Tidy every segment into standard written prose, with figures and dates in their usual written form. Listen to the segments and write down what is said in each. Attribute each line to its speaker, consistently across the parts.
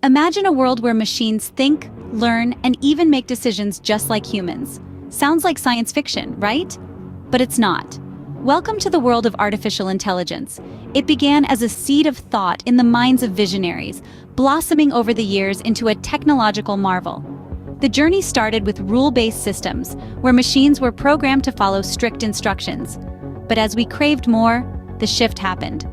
Speaker 1: Imagine a world where machines think, learn, and even make decisions just like humans. Sounds like science fiction, right? But it's not. Welcome to the world of artificial intelligence. It began as a seed of thought in the minds of visionaries, blossoming over the years into a technological marvel. The journey started with rule-based systems, where machines were programmed to follow strict instructions. But as we craved more, the shift happened.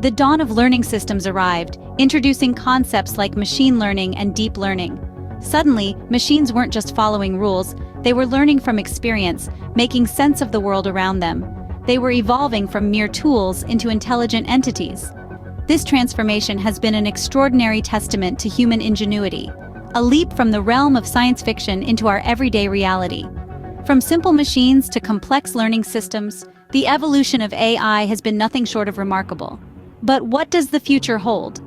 Speaker 1: The dawn of learning systems arrived, introducing concepts like machine learning and deep learning. Suddenly, machines weren't just following rules, they were learning from experience, making sense of the world around them. They were evolving from mere tools into intelligent entities. This transformation has been an extraordinary testament to human ingenuity, a leap from the realm of science fiction into our everyday reality. From simple machines to complex learning systems, the evolution of AI has been nothing short of remarkable. But what does the future hold?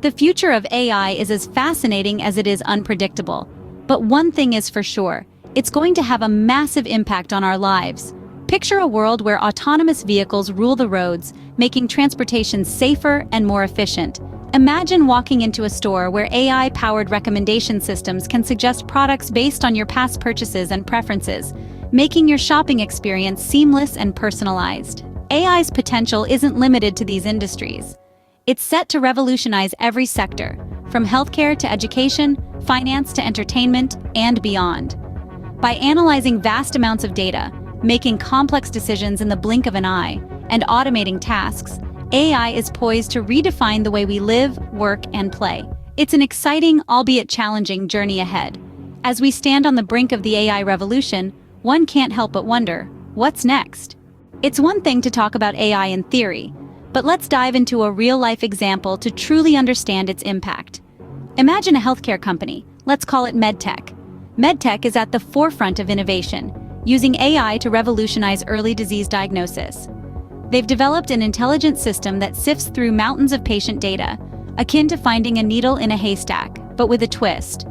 Speaker 1: The future of AI is as fascinating as it is unpredictable. But one thing is for sure, it's going to have a massive impact on our lives. Picture a world where autonomous vehicles rule the roads, making transportation safer and more efficient. Imagine walking into a store where AI-powered recommendation systems can suggest products based on your past purchases and preferences, making your shopping experience seamless and personalized. AI's potential isn't limited to these industries. It's set to revolutionize every sector, from healthcare to education, finance to entertainment, and beyond. By analyzing vast amounts of data, making complex decisions in the blink of an eye, and automating tasks, AI is poised to redefine the way we live, work, and play. It's an exciting, albeit challenging, journey ahead. As we stand on the brink of the AI revolution, one can't help but wonder, what's next? It's one thing to talk about AI in theory, but let's dive into a real-life example to truly understand its impact. Imagine a healthcare company, let's call it MedTech. MedTech is at the forefront of innovation, using AI to revolutionize early disease diagnosis. They've developed an intelligent system that sifts through mountains of patient data, akin to finding a needle in a haystack, but with a twist.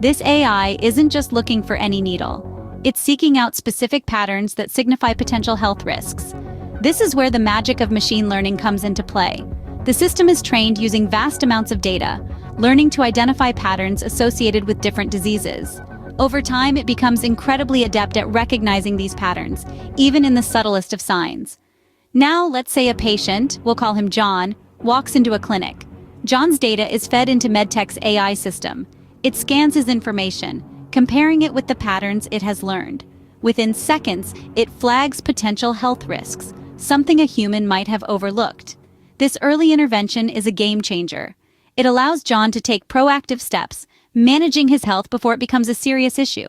Speaker 1: This AI isn't just looking for any needle. It's seeking out specific patterns that signify potential health risks. This is where the magic of machine learning comes into play. The system is trained using vast amounts of data, learning to identify patterns associated with different diseases. Over time, it becomes incredibly adept at recognizing these patterns, even in the subtlest of signs. Now, let's say a patient, we'll call him John, walks into a clinic. John's data is fed into MedTech's AI system. It scans his information, comparing it with the patterns it has learned. Within seconds, it flags potential health risks, something a human might have overlooked. This early intervention is a game changer. It allows John to take proactive steps, managing his health before it becomes a serious issue.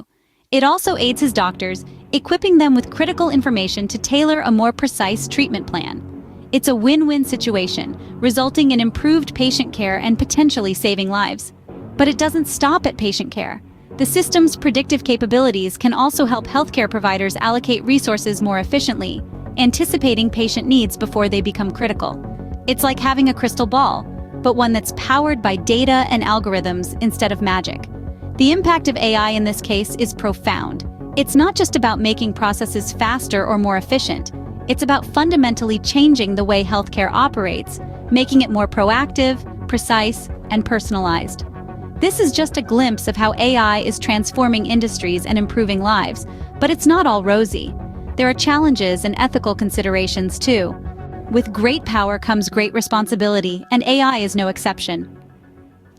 Speaker 1: It also aids his doctors, equipping them with critical information to tailor a more precise treatment plan. It's a win-win situation, resulting in improved patient care and potentially saving lives. But it doesn't stop at patient care. The system's predictive capabilities can also help healthcare providers allocate resources more efficiently, anticipating patient needs before they become critical. It's like having a crystal ball, but one that's powered by data and algorithms instead of magic. The impact of AI in this case is profound. It's not just about making processes faster or more efficient. It's about fundamentally changing the way healthcare operates, making it more proactive, precise, and personalized. This is just a glimpse of how AI is transforming industries and improving lives, but it's not all rosy. There are challenges and ethical considerations too. With great power comes great responsibility, and AI is no exception.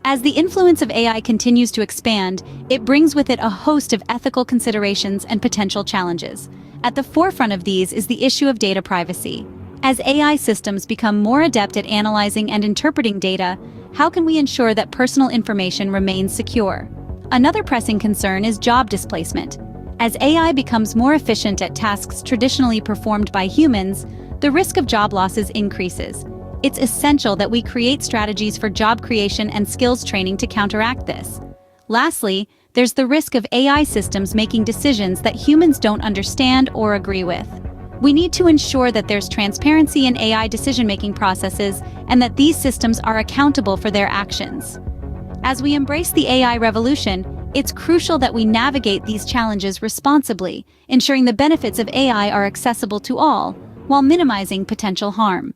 Speaker 1: As the influence of AI continues to expand, it brings with it a host of ethical considerations and potential challenges. At the forefront of these is the issue of data privacy. As AI systems become more adept at analyzing and interpreting data, how can we ensure that personal information remains secure? Another pressing concern is job displacement. As AI becomes more efficient at tasks traditionally performed by humans, the risk of job losses increases. It's essential that we create strategies for job creation and skills training to counteract this. Lastly, there's the risk of AI systems making decisions that humans don't understand or agree with. We need to ensure that there's transparency in AI decision-making processes and that these systems are accountable for their actions. As we embrace the AI revolution, it's crucial that we navigate these challenges responsibly, ensuring the benefits of AI are accessible to all, while minimizing potential harm.